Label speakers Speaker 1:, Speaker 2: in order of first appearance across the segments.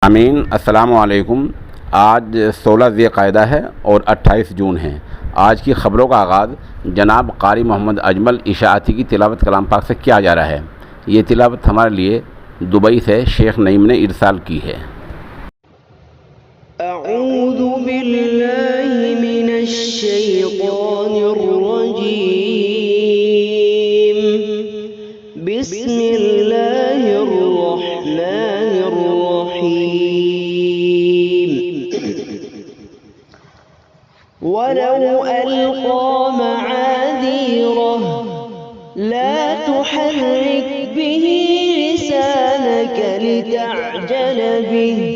Speaker 1: आमीन अस्सलामु अलैकुम। आज 16 ज़िलक़ाइदा है और 28 जून है। आज की ख़बरों का आगाज़ जनाब क़ारी मोहम्मद अजमल इशाअती की तिलावत कलाम पाक से किया जा रहा है। ये तिलावत हमारे लिए दुबई से शेख नईम ने इरसाल की है।
Speaker 2: अऊज़ु बिल्लाहि मिनश शैतानिर रजीम। बिस्मिल्लाहिर रहमानिर रहीम। वलौ अलक़ा मआज़ीरह ला तुहर्रिक बिही लिसानक लितअजल बिही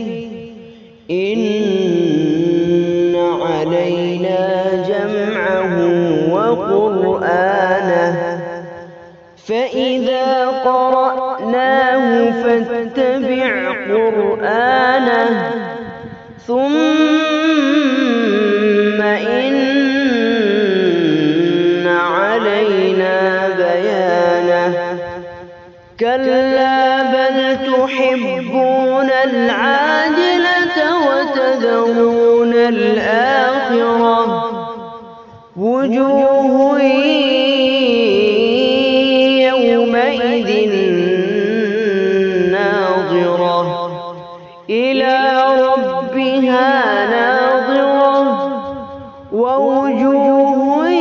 Speaker 2: इन्न अलैना जमअहु व क़ुरआनह फ़इज़ा क़रअनाहु फ़त्तबिअ क़ुरआनह सुम्म इन्न अलैना बयानह कल्ला बल तुहिब्बूनल आजिलत वतज़रूनल आखिरह वुजूहुन यौमइज़िन नाज़िरह इला रब्बिहा नाज़िरह ववुजूहुन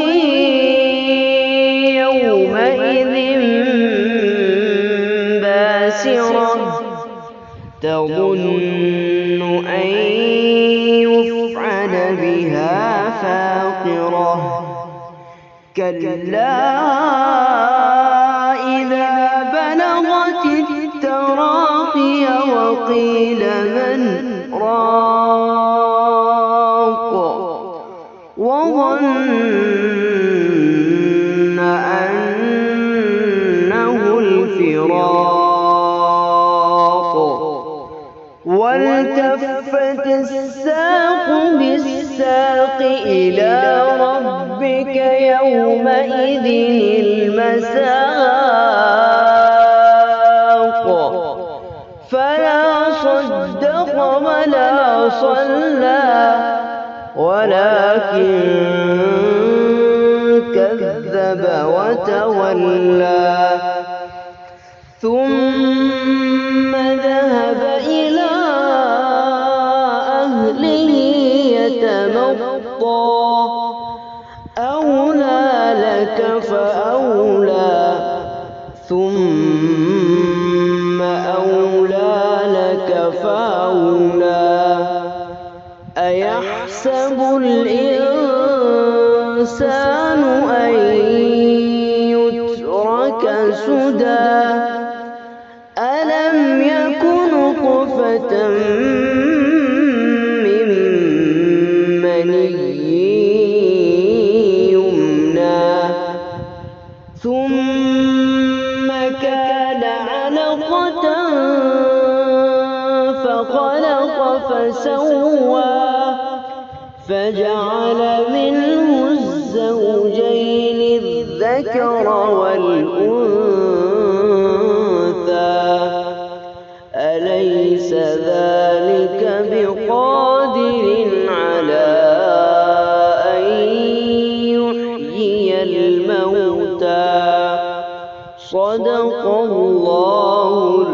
Speaker 2: यौमइज़िन बासिरह तज़ुन्नु अन युफ़अल बिहा फ़ाक़िरह कल्ला इज़ा बलगतित तराक़िय वक़ील मन राक़ वظन्न अन्नहुल फ़िराक़ वल्तफ़त अस्साक़ बिस्साक़ इला रब्बिक यौमइज़िनिल मसाक़ फला सद्दक़ वला सल्ला वलाकिन कज़्ज़ब वतवल्ला ثم ذهب إلى أهله يتمطى أولى لك فأولى ثم أولى لك فأولى أيحسب الإنسان أن يترك سدى ألم يك نطفة من مني يمنى ثم كان علقة فخلق فسوى فجعل منه الزوجين الذكر والأنثى